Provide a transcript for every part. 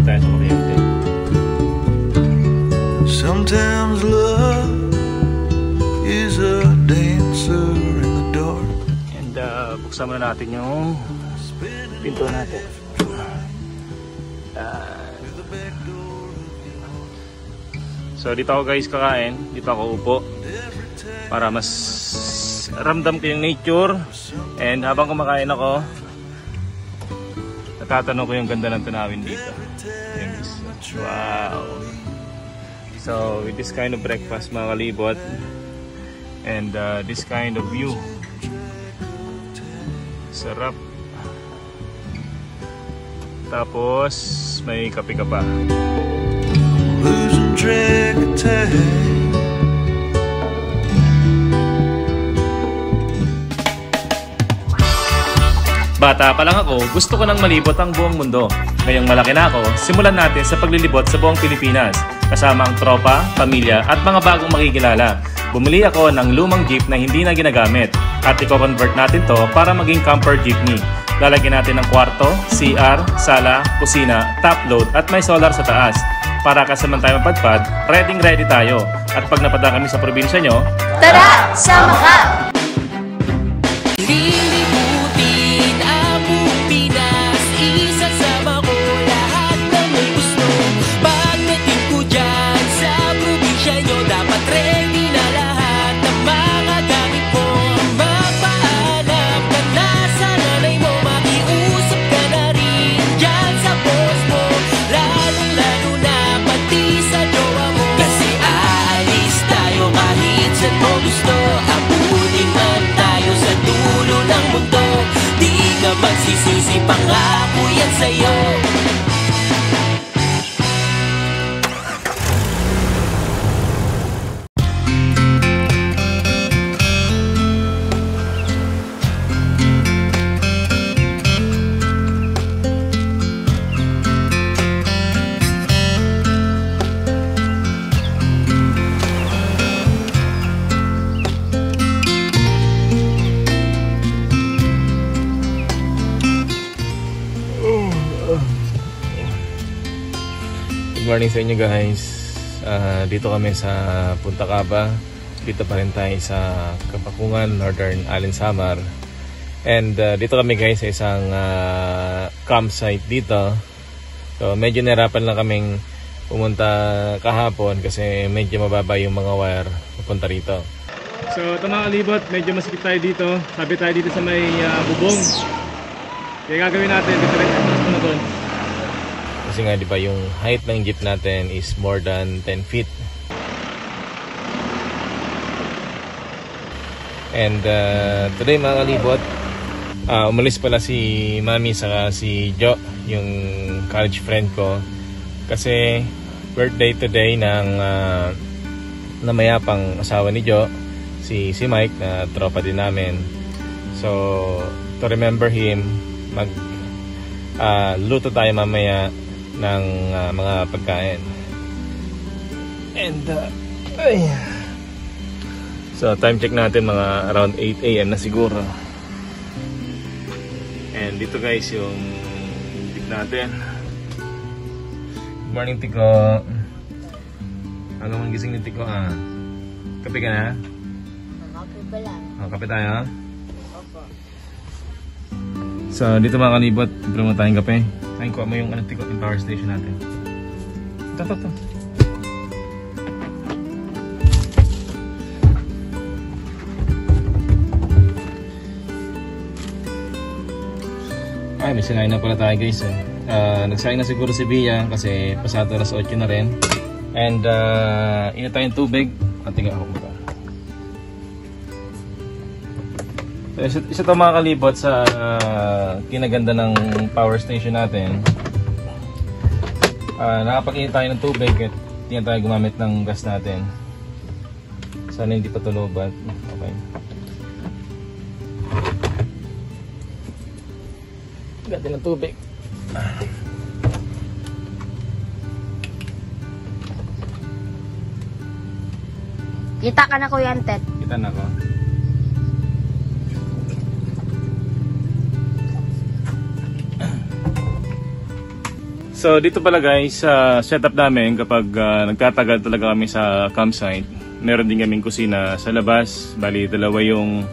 tayo sa kuryente. Sometimes love is a dancer in the dark. And buksan muna natin yung pinto natin. So dito ako guys kakain, dito ako upo para mas ramdam ko yung nature. And habang kumakain ako, natatanong ko yung ganda ng tanawin dito. Wow! So with this kind of breakfast mga kalibot, and this kind of view, sarap. Tapos may kape ka pa. Losing track of time. Bata pa lang ako, gusto ko nang malibot ang buong mundo. Ngayong malaki na ako, simulan natin sa paglilibot sa buong Pilipinas. Kasama ang tropa, pamilya at mga bagong makikilala. Bumili ako ng lumang jeep na hindi na ginagamit at i-convert natin to para maging camper jeepney. Lalagyan natin ng kwarto, CR, sala, kusina, top load at may solar sa taas. Para kasaman tayo mapadpad, ready tayo. At pag napadaan kami sa probinsya nyo, tara! Sama ka! Lilibutin ang buong Pinas, isasama ko lahat ng may gusto. Pagdating ko dyan sa probinsya nyo, dapat ready na lahat ng mga gamit mo. Magpaalam ka na sa nanay mo, makiusap ka na rin dyan sa boss mo. Lalo na pati sa jowa mo, kasi aalis tayo kahit saan mo gusto. Abutin man tayo sa dulo ng mundo, di ka magsisisi, pangako yan sa'yo. good morning sa inyo guys. Dito kami sa Punta Caba. Dito pa rin tayo sa Kapakungan, Northern Allen Samar. And dito kami guys sa isang campsite dito. So medyo nahirapan lang kaming pumunta kahapon kasi medyo mababa yung mga wire papunta rito. So ito mga kalibot, medyo masikip tayo dito. Sabi tayo dito sa may bubong. Kaya gagawin natin, dito rin na doon. Kasi nga diba yung height ng jeep natin is more than 10 feet. And today mga kalibot, umalis pala si Mami saka si Jo, yung college friend ko. Kasi birthday today ng namayapang asawa ni Jo, si Mike, na tropa din namin. So to remember him, luto tayo mamaya ng mga pagkain. And so time check natin mga around 8 AM na siguro. And dito guys yung tip natin. Good morning Tiko. Ano mang gising ni Tiko Kape ka na? Kape ba lang? Kape tayo? Opo. So dito mga kalibot, ito naman tayong kape. Kain ko mo yung Tiko, yung power station natin. Ito. Ay, may sinain na pala tayo guys. Nagsain na siguro si Bia kasi pasado alas 8 na rin. And init tayong tubig. Tingnan ako ba. Isa to mga kalibot sa kinaganda ng power station natin. Nakapag-init tayo ng tubig at hindi tayo gumamit ng gas natin. Sana hindi pa tulobat. Okay. Ganda ng tubig. Kita ka na Kuya Antet. Kita na ko. So dito pala guys, setup namin kapag nagtatagal talaga kami sa campsite. Meron din kaming kusina sa labas. Bali dalawa yung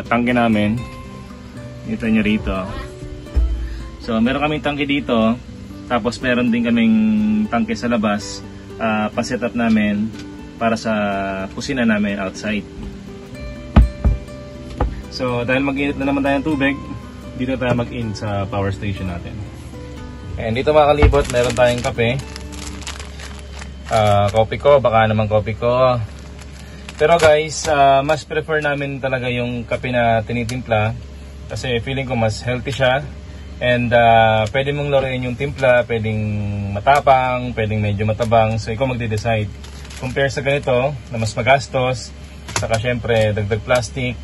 tangke namin. Ito nyo rito. So meron kaming tangke dito. Tapos meron din kaming tangke sa labas. Pa-setup namin para sa kusina namin outside. So dahil mag-init na naman tayo ng tubig, dito tayo mag-in sa power station natin. And dito mga kalibot, meron tayong kape. Kopi ko, baka naman kopi ko. Pero guys, mas prefer namin talaga yung kape na tinitimpla. Kasi feeling ko mas healthy siya. And pwede mong laruin yung timpla, pwedeng matapang, pwedeng medyo matabang. So ikaw magde-decide. Compare sa ganito, na mas magastos. Saka syempre, dagdag plastic.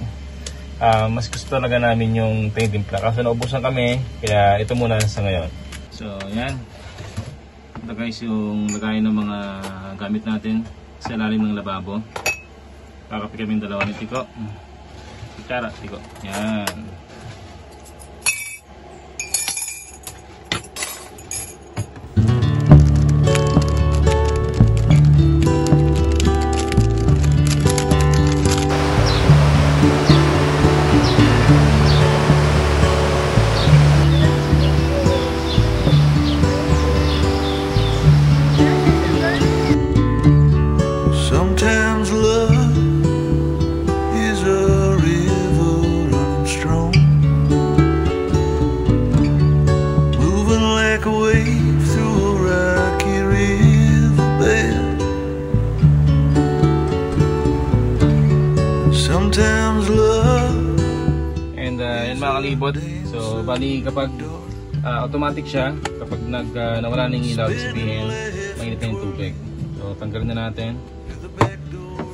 Mas gusto talaga namin yung tinitimpla. Kaso naubusan kami, kaya ito muna sa ngayon. So, yan. Ito guys yung lagayan ng mga gamit natin sa ilalim ng lababo. Kakapi kami dalawa ni Tiko. Kutsara, Tiko. Yan. Sometimes love is a river running strong, moving like a wave through a rocky riverbed. Sometimes love. And yan mga kalibot. So bali kapag automatic siya, kapag nawala na yung ilaw, sabihin mainit na yung tubig. So tanggalin na natin.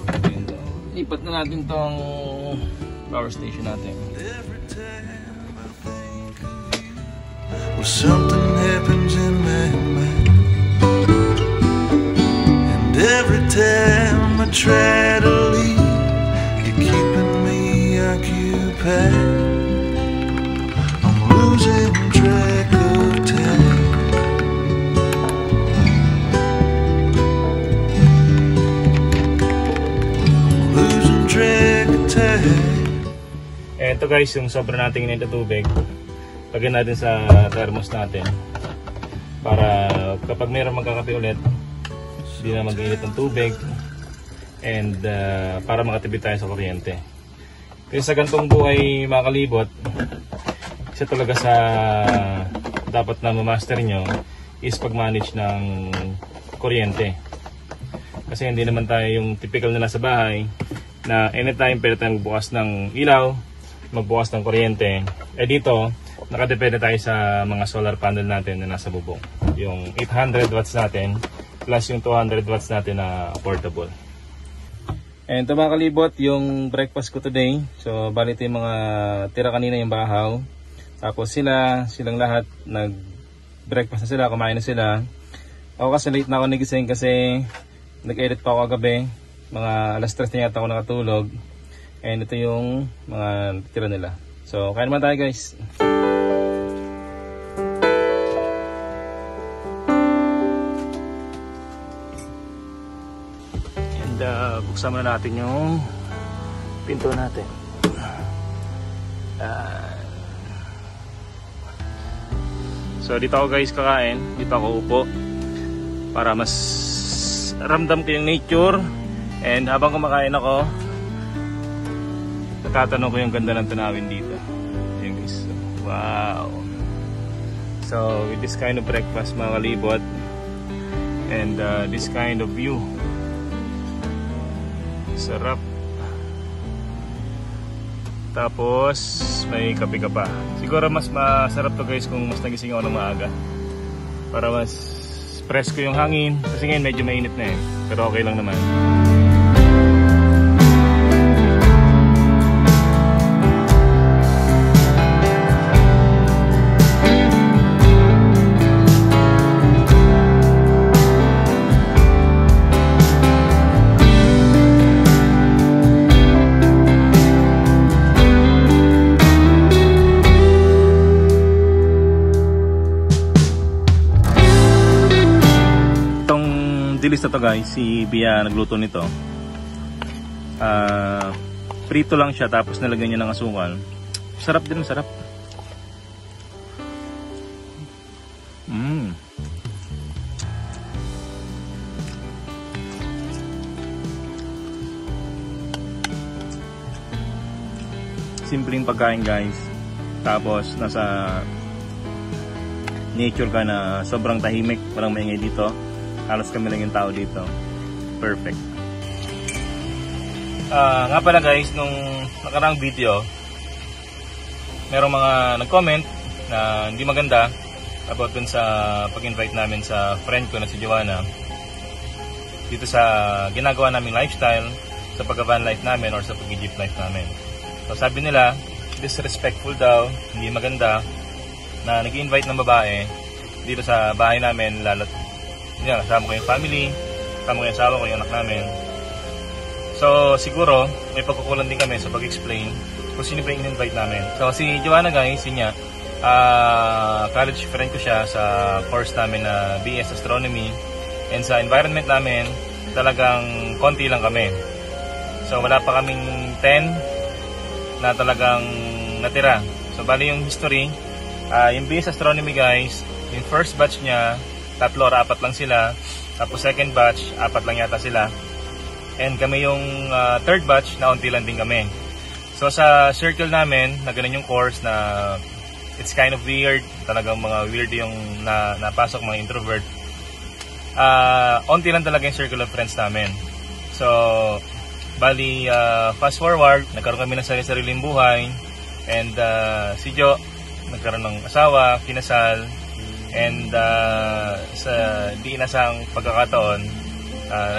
And, lipat na natin tong power station natin. Well, something happens in my mind, and every time I try to leave, you're keeping me occupied. I'm losing track of time. Losing track of time. Ito guys, yung sobra nating init na tubig, lagyan natin sa thermos natin para kapag mayroong magkakape ulit, hindi na mag-init ng tubig, and para makatipid tayo sa kuryente. Kasi sa gantong buhay mga kalibot, isa talaga sa dapat na ma-master nyo is pag-manage ng kuryente. Kasi hindi naman tayo yung typical na nasa bahay na anytime pwede tayong magbukas ng ilaw, magbukas ng kuryente. Eh dito, nakadepende tayo sa mga solar panel natin na nasa bubong. Yung 800 watts natin plus yung 200 watts natin na portable. And ito mga kalibot, yung breakfast ko today. So bali ito yung mga tira kanina yung bahaw. Tapos silang lahat nag-breakfast na sila, kumain na sila. Ako kasi late na ako nagising kasi nag-edit pa ako kagabi. Mga alas 3 na yata ako nakatulog. And ito yung mga tira nila. So kain naman tayo guys. And buksan muna natin yung pinto natin. So dito ako guys kakain. Dito ako upo para mas ramdam ko yung nature. And habang kumakain ako, natatanong ko yung ganda ng tanawin dito. Ayan guys. Wow. So with this kind of breakfast mga kalibot, and this kind of view, sarap. Tapos may kape ka pa. Siguro mas masarap to guys kung mas nagising ako ng maaga, para mas presko yung hangin. Kasi ngayon medyo mainit na eh, pero okay lang naman. na to guys, si Bia nagluto nito. Prito lang siya tapos nalagyan niya ng asukal. Sarap din, masarap. Simpleng pagkain guys. Tapos nasa nature ka na sobrang tahimik, walang maingay dito. Halos kami lang yung tao dito. Perfect. Nga pala guys, nung nakaraang video, merong mga nag-comment na hindi maganda about dun sa pag-invite namin sa friend ko na si Joanna dito sa ginagawa naming lifestyle, sa pag-van life namin or sa pag-jeep life namin. So sabi nila, disrespectful daw, hindi maganda na nag-invite ng babae dito sa bahay namin, lalo't yun, kasama ko yung family, kasama ko yung asawa ko, yung anak namin. So siguro may pagkukulang din kami sa pag-explain kung sino ba yung in-invite namin. So si Joanna guys, yun niya, college friend ko siya sa course namin na BS Astronomy, and sa environment namin talagang konti lang kami. So wala pa kaming 10 na talagang natira. So bali yung history, yung BS Astronomy guys, yung first batch niya 3 or 4 lang sila, tapos second batch 4 lang yata sila, and kami yung third batch na unti lang din kami. So sa circle namin na ganun yung course na it's kind of weird, talagang mga weird yung napasok, mga introvert, unti lang talaga yung circle of friends namin. So bali, fast forward, nagkaroon kami ng sarili-sariling buhay, and si Jo nagkaroon ng asawa, kinasal, and sa di inasang pagkakataon,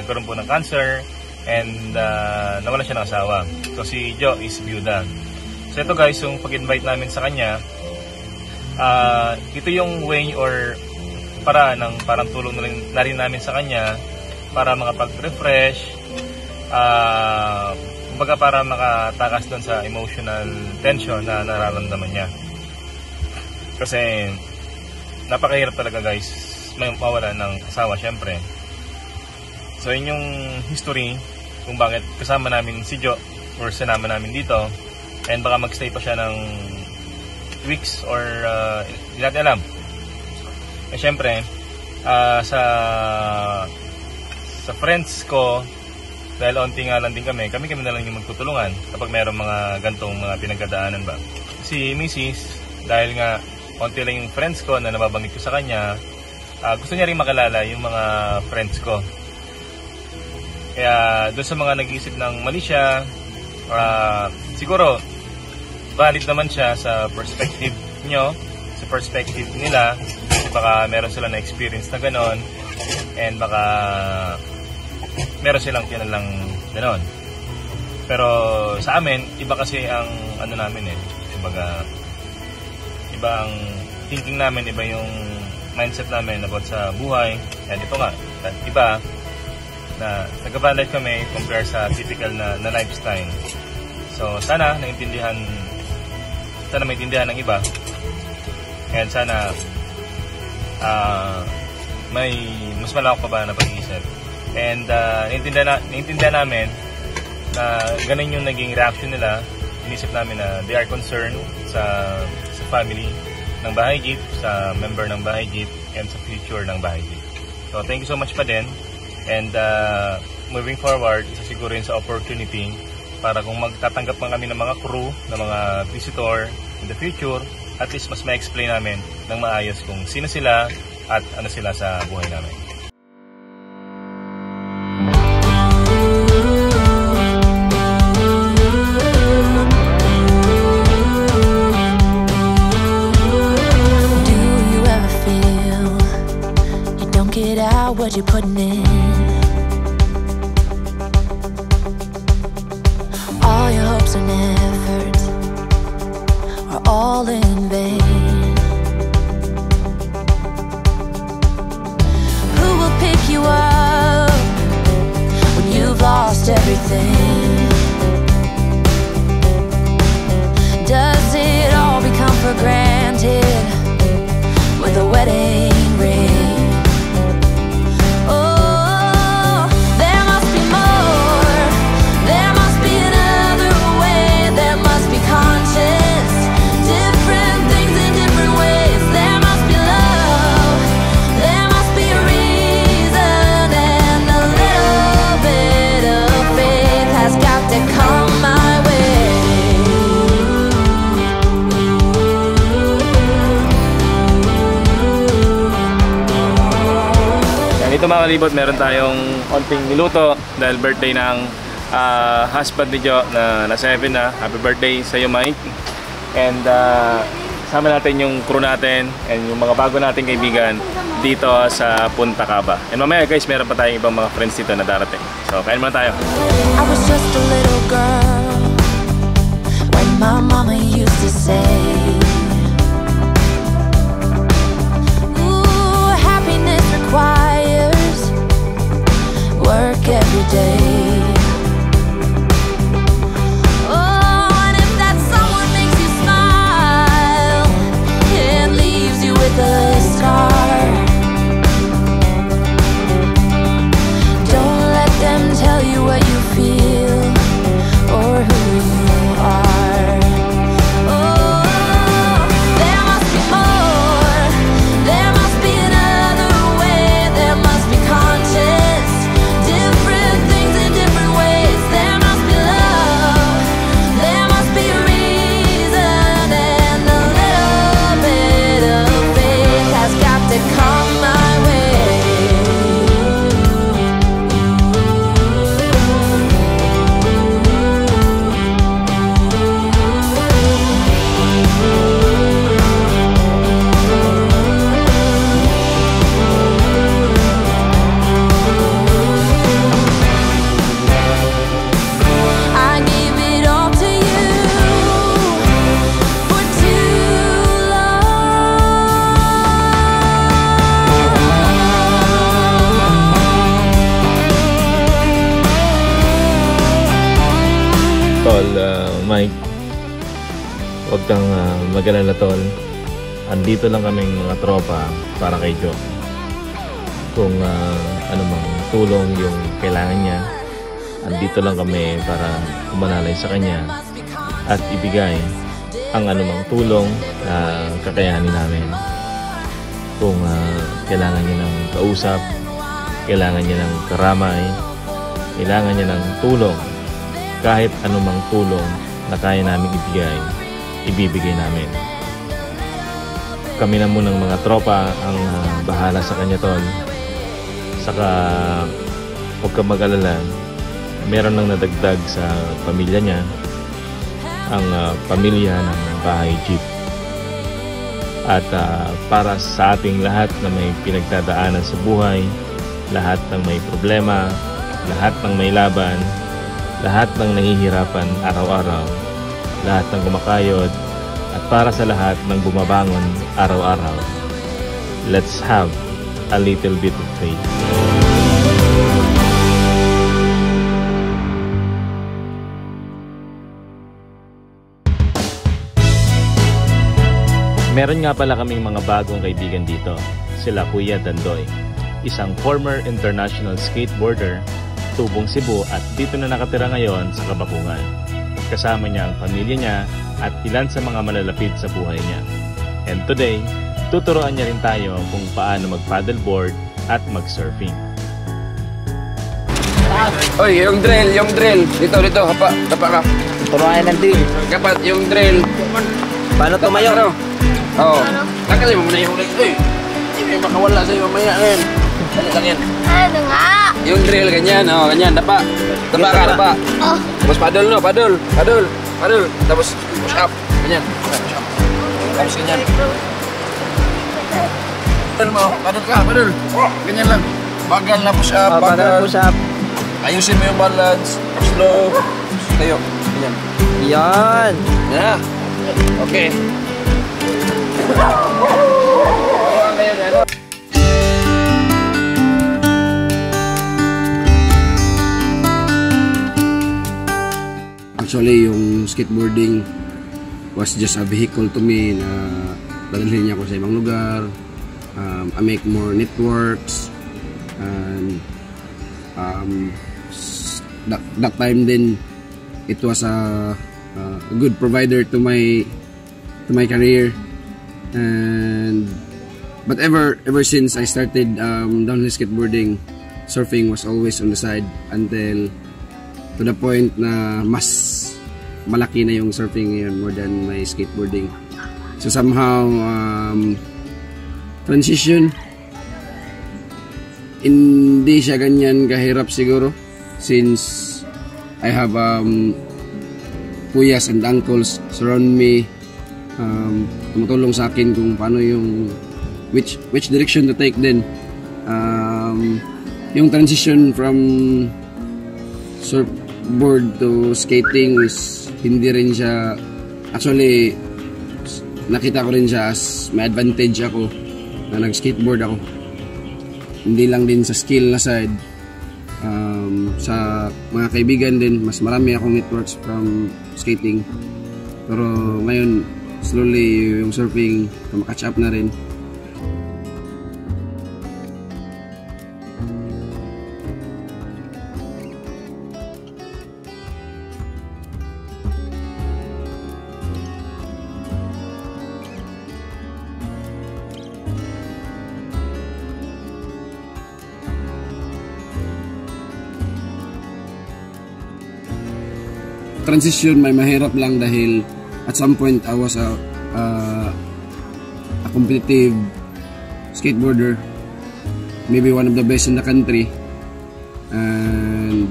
nagkaroon po ng cancer, and nawala siya ng asawa. So si Jo is byuda. So ito guys, yung pag-invite namin sa kanya, ito yung way or parang tulong na rin namin sa kanya para makapag-refresh, kumbaga para makatakas doon sa emotional tension na nararamdaman niya. Kasi napakahirap talaga guys mawala ng asawa syempre. So yun yung history kung bakit kasama namin si Jo or sinama namin dito, and baka magstay pa siya ng weeks or hindi natin alam. Eh syempre sa friends ko, dahil onti nga lang din kami na lang yung magtutulungan kapag mayroong mga gantong mga pinagdadaanan ba. Si Mrs., dahil nga onti lang yung friends ko na nababanggit ko sa kanya, gusto niya rin makalala yung mga friends ko. Kaya doon sa mga nag-iisip ng mali siya, siguro valid naman siya sa perspective nyo, sa perspective nila, kasi baka meron sila na experience na ganon, and baka meron silang kinalang ganon. Pero sa amin, iba kasi ang ano namin kumbaga, iba ang thinking namin, iba yung mindset namin about sa buhay. And ito nga, iba na nag-van life kami compare sa typical na lifestyle. So sana maintindihan ng iba, and sana may mas malawak pa ba na pag-iisip. And naiintindihan namin na ganun yung naging reaction nila. Inisip namin na they are concerned sa family ng Bahay Jeep, sa member ng Bahay Jeep, and sa future ng Bahay Jeep. So thank you so much pa din. And moving forward, isa siguro yun sa opportunity para kung magtatanggap man kami ng mga crew, ng mga visitor in the future, at least mas ma-explain namin ng maayos kung sino sila at ano sila sa buhay namin. What you're putting in, all your hopes and efforts are all in vain. Who will pick you up when you've lost everything? Does it all become for granted with a wedding ring? Oh, dito mga kalibot, meron tayong konting niluto dahil birthday ng husband ni Jo na 7 na. Happy birthday sa iyo, Mike. And sama natin yung crew natin and yung mga bago nating kaibigan dito sa Punta Caba. And mamaya guys, meron pa tayong ibang mga friends dito na darating. So kain muna tayo. I was just a little girl when my mama used to say, ooh, happiness requires work every day. Oh, and if that someone makes you smile and leaves you with a scar, don't let them tell you what you feel or who you are. Oh, there must be more. There must be another way. There must be conscience. Different things in different ways. There must be love. There must be a reason. And a little bit of faith has got to come my way. I gave it all to you for too Tol, Mike, huwag kang mag-alala, Tol. Andito lang kaming mga tropa para kay Jo. Kung anumang tulong yung kailangan niya, andito lang kami para umalalay sa kanya at ibigay ang anumang tulong na kakayanin namin. Kung kailangan niya ng kausap, kailangan niya ng karamay, kailangan niya ng tulong, kahit anumang tulong na kaya namin ibigay, ibibigay namin. Kami na munang mga tropa ang bahala sa kanya, Tol. Saka huwag kang mag-alala, meron nang nadagdag sa pamilya niya, ang pamilya ng bahay jeep. At para sa ating lahat na may pinagdadaanan sa buhay, lahat ng may problema, lahat ng may laban, lahat ng nahihirapan araw-araw, lahat ng kumakayod, at para sa lahat ng bumabangon araw-araw, let's have a little bit of faith. Meron nga pala kaming mga bagong kaibigan dito. Sila Kuya Dandoy, isang former international skateboarder, tubong Cebu at dito na nakatira ngayon sa Kabakungan. Kasama niya ang pamilya niya at ilan sa mga malalapit sa buhay niya. And today, tuturuan niya rin tayo kung paano mag-paddleboard at mag-surfing. Oy, yung drill. Dito, hapa ka. Turuan ng drill. Kapat, yung drill. Paano tumayo? Oo. Nakasay mo muna yung ulit. Uy, hindi may makawala sa'yo mamaya ngayon. Ano lang yan? Ano nga? Yung drill, ganyan. Oo, ganyan. Dapa ka. Oh. Tapos paddle. Tapos push up. Ganyan. Push up. Tapos ganyan. Paddle. Ganyan lang. Bagal na push up. Push up. Ayusin mo yung balance. Slow. Tayo. Ganyan. Yan. Yeah. Okay. Actually, yung skateboarding was just a vehicle to me na dadalhin niya ako sa ibang lugar. I make more networks and that time then it was a good provider to my career. And but ever since I started downhill skateboarding, surfing was always on the side until to the point na mas malaki na yung surfing ngayon more than my skateboarding. So somehow transition hindi siya ganyan kahirap siguro since I have kuyas and uncles surround me, tumutulong sa akin kung paano yung which direction to take din. Yung transition from surfboard to skating is hindi rin siya, actually nakita ko rin siya as may advantage ako na nag-skateboard ako. Hindi lang din sa skill na side, sa mga kaibigan din, mas marami akong networks from skating. Pero ngayon, slowly yung surfing, catch up na rin. Transition may mahirap lang dahil at some point I was a competitive skateboarder, maybe one of the best in the country, and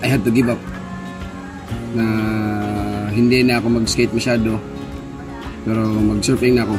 I had to give up na hindi na ako mag-skate masyado, pero mag-surfing na ako.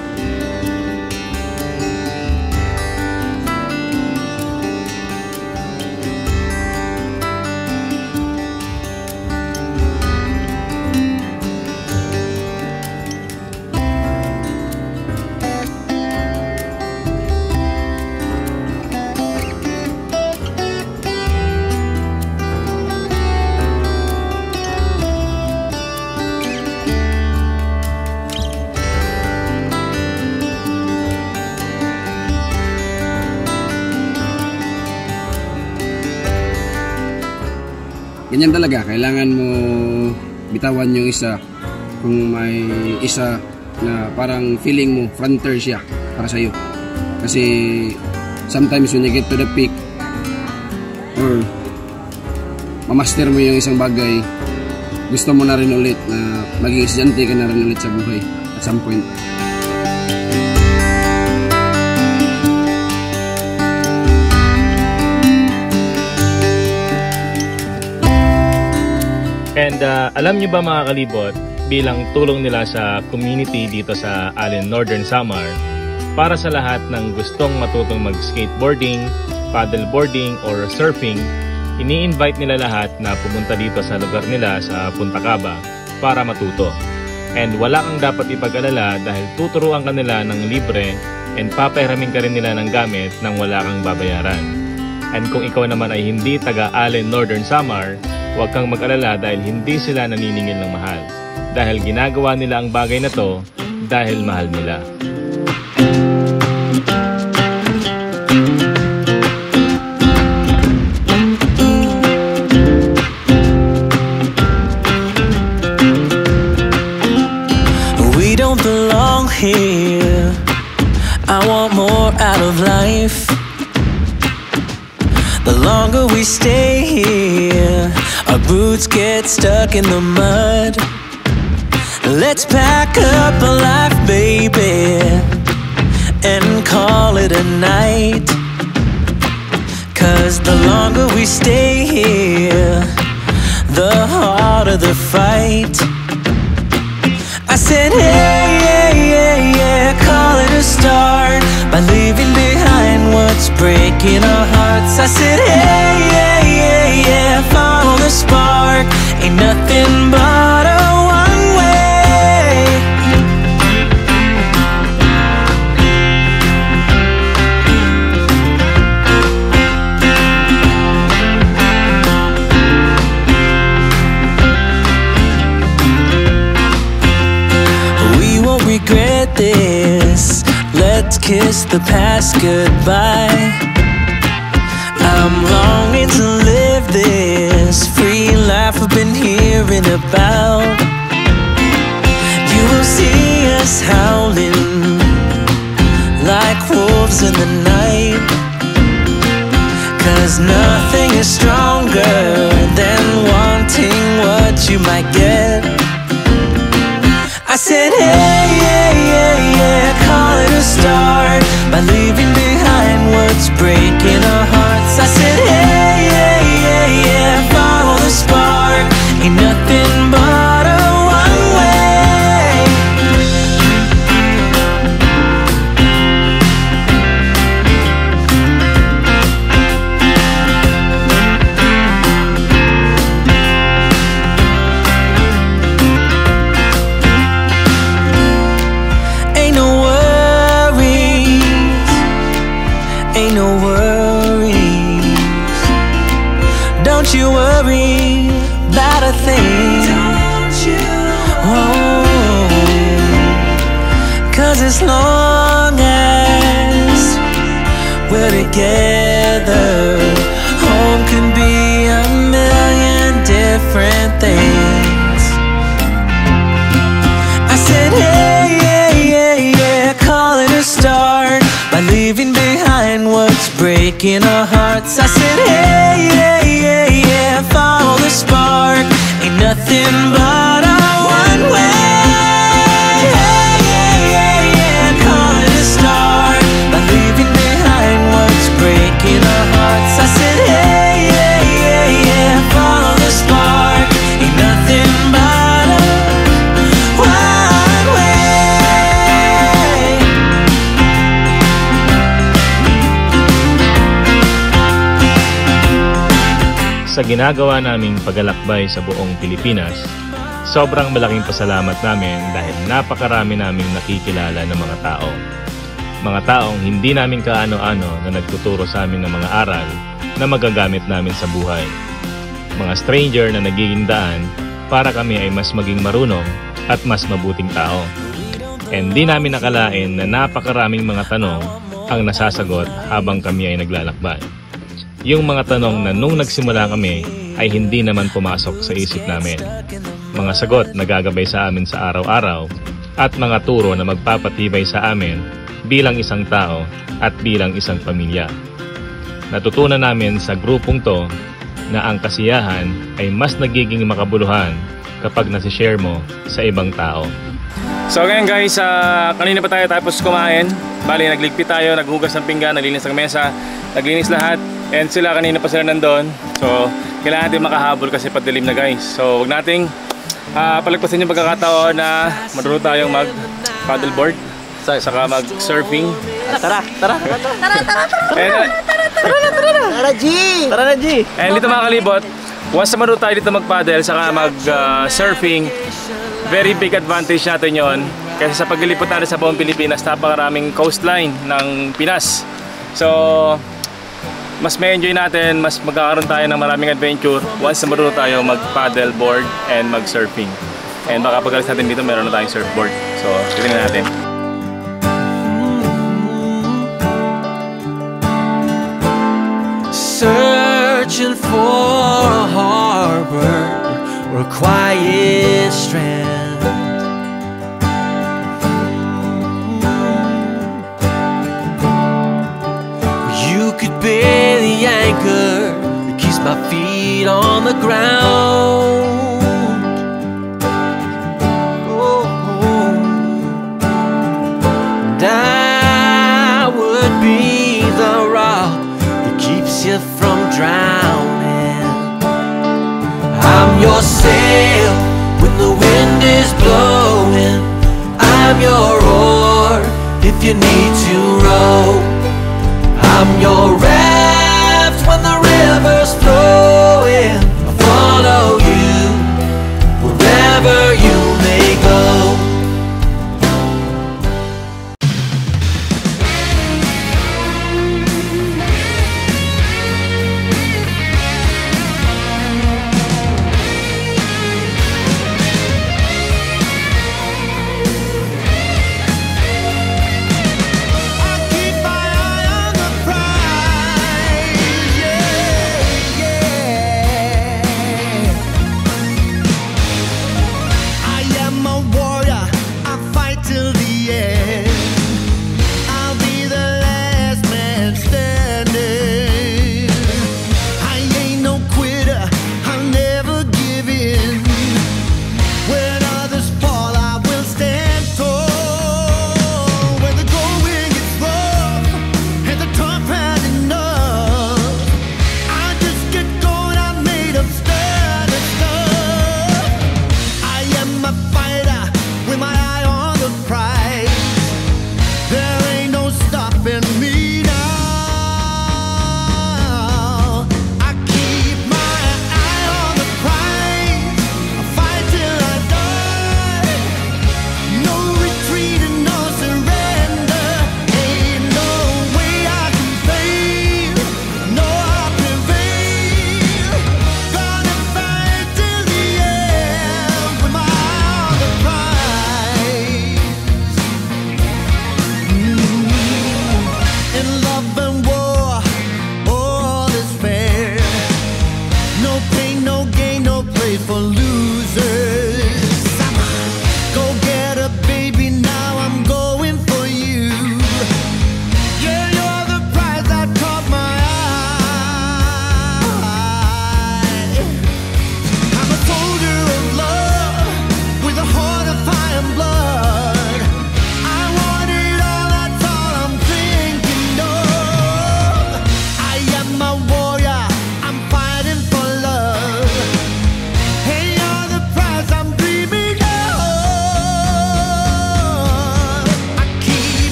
Ganyan talaga, kailangan mo bitawan yung isa. Kung may isa na parang feeling mo, fronter siya para sa'yo. Kasi sometimes when you get to the peak or mamaster mo yung isang bagay, gusto mo na rin ulit na maging estudyante ka na rin ulit sa buhay at some point. And alam nyo ba mga kalibot, bilang tulong nila sa community dito sa Allen Northern Samar, para sa lahat ng gustong matutong mag-skateboarding, paddleboarding, or surfing, ini-invite nila lahat na pumunta dito sa lugar nila sa Punta Caba para matuto. And wala kang dapat ipag-alala dahil tuturuan ka nila ng libre and papahiramin ka rin nila ng gamit nang wala kang babayaran. And kung ikaw naman ay hindi taga Allen Northern Samar, huwag kang mag-alala dahil hindi sila naniningil ng mahal. Dahil ginagawa nila ang bagay na to dahil mahal nila. We don't belong here. I want more out of life. The longer we stay here, our boots get stuck in the mud. Let's pack up a life, baby, and call it a night. 'Cause the longer we stay here, the harder the fight. I said, hey, yeah, yeah, yeah, call it a start by leaving behind what's breaking our hearts. I said, hey, yeah, yeah, yeah, follow the spark. Ain't nothing but a one way. We won't regret this. Let's kiss the past goodbye. I'm longing to live this free life I've been hearing about. You will see us howling like wolves in the night. 'Cause nothing is stronger than wanting what you might get. I said, hey, yeah, yeah, yeah, call it a start by leaving behind what's 'Cause as long as we're together, home can be a million different things. I said, hey, yeah, yeah, yeah, call it a start by leaving behind what's breaking our hearts. I said, hey, yeah, yeah, yeah, follow the spark, ain't nothing but a one way. Breaking our hearts. I said, hey, yeah, yeah, yeah, follow the spark, ain't nothing but a one way. Sa ginagawa naming paglalakbay sa buong Pilipinas, sobrang malaking pasalamat namin dahil napakarami naming nakikilala ng mga tao. Mga taong hindi namin kaano-ano na nagtuturo sa amin ng mga aral na magagamit namin sa buhay. Mga stranger na nagiging daan para kami ay mas maging marunong at mas mabuting tao. And di namin nakalain na napakaraming mga tanong ang nasasagot habang kami ay naglalakbay. Yung mga tanong na nung nagsimula kami ay hindi naman pumasok sa isip namin. Mga sagot na gagabay sa amin sa araw-araw at mga turo na magpapatibay sa amin bilang isang tao at bilang isang pamilya. Natutunan namin sa grupong to na ang kasiyahan ay mas nagiging makabuluhan kapag nasishare mo sa ibang tao. So ngayon guys, kanina pa tayo tapos kumain. Bali nagligpit tayo, naghugas ng pinggan, naglinis ng mesa, naglinis lahat. And sila kanina pa sila nandun. So kailangan natin makahabol kasi padilim na guys. So huwag nating palagpasin yung pagkakataon na marunong tayong mag paddleboard saka mag-surfing. Tara na, G! And dito mga kalibot, once na marunong tayo dito mag-paddle saka mag-surfing, very big advantage natin yon. Kasi sa paglilipot natin sa buong Pilipinas, napakaraming coastline ng Pinas. So, mas may enjoy natin, mas magkakaroon tayo ng maraming adventure once na marunong tayo mag-paddleboard and mag-surfing. And baka pag-alis natin dito, meron na tayong surfboard. So, titingnan natin. Searching for a harbor or a quiet strand. You could be the anchor that keeps my feet on the ground. And I would be the rock you from drowning. I'm your sail when the wind is blowing. I'm your oar if you need to row. I'm your raft when the river's flowing. I'll follow you wherever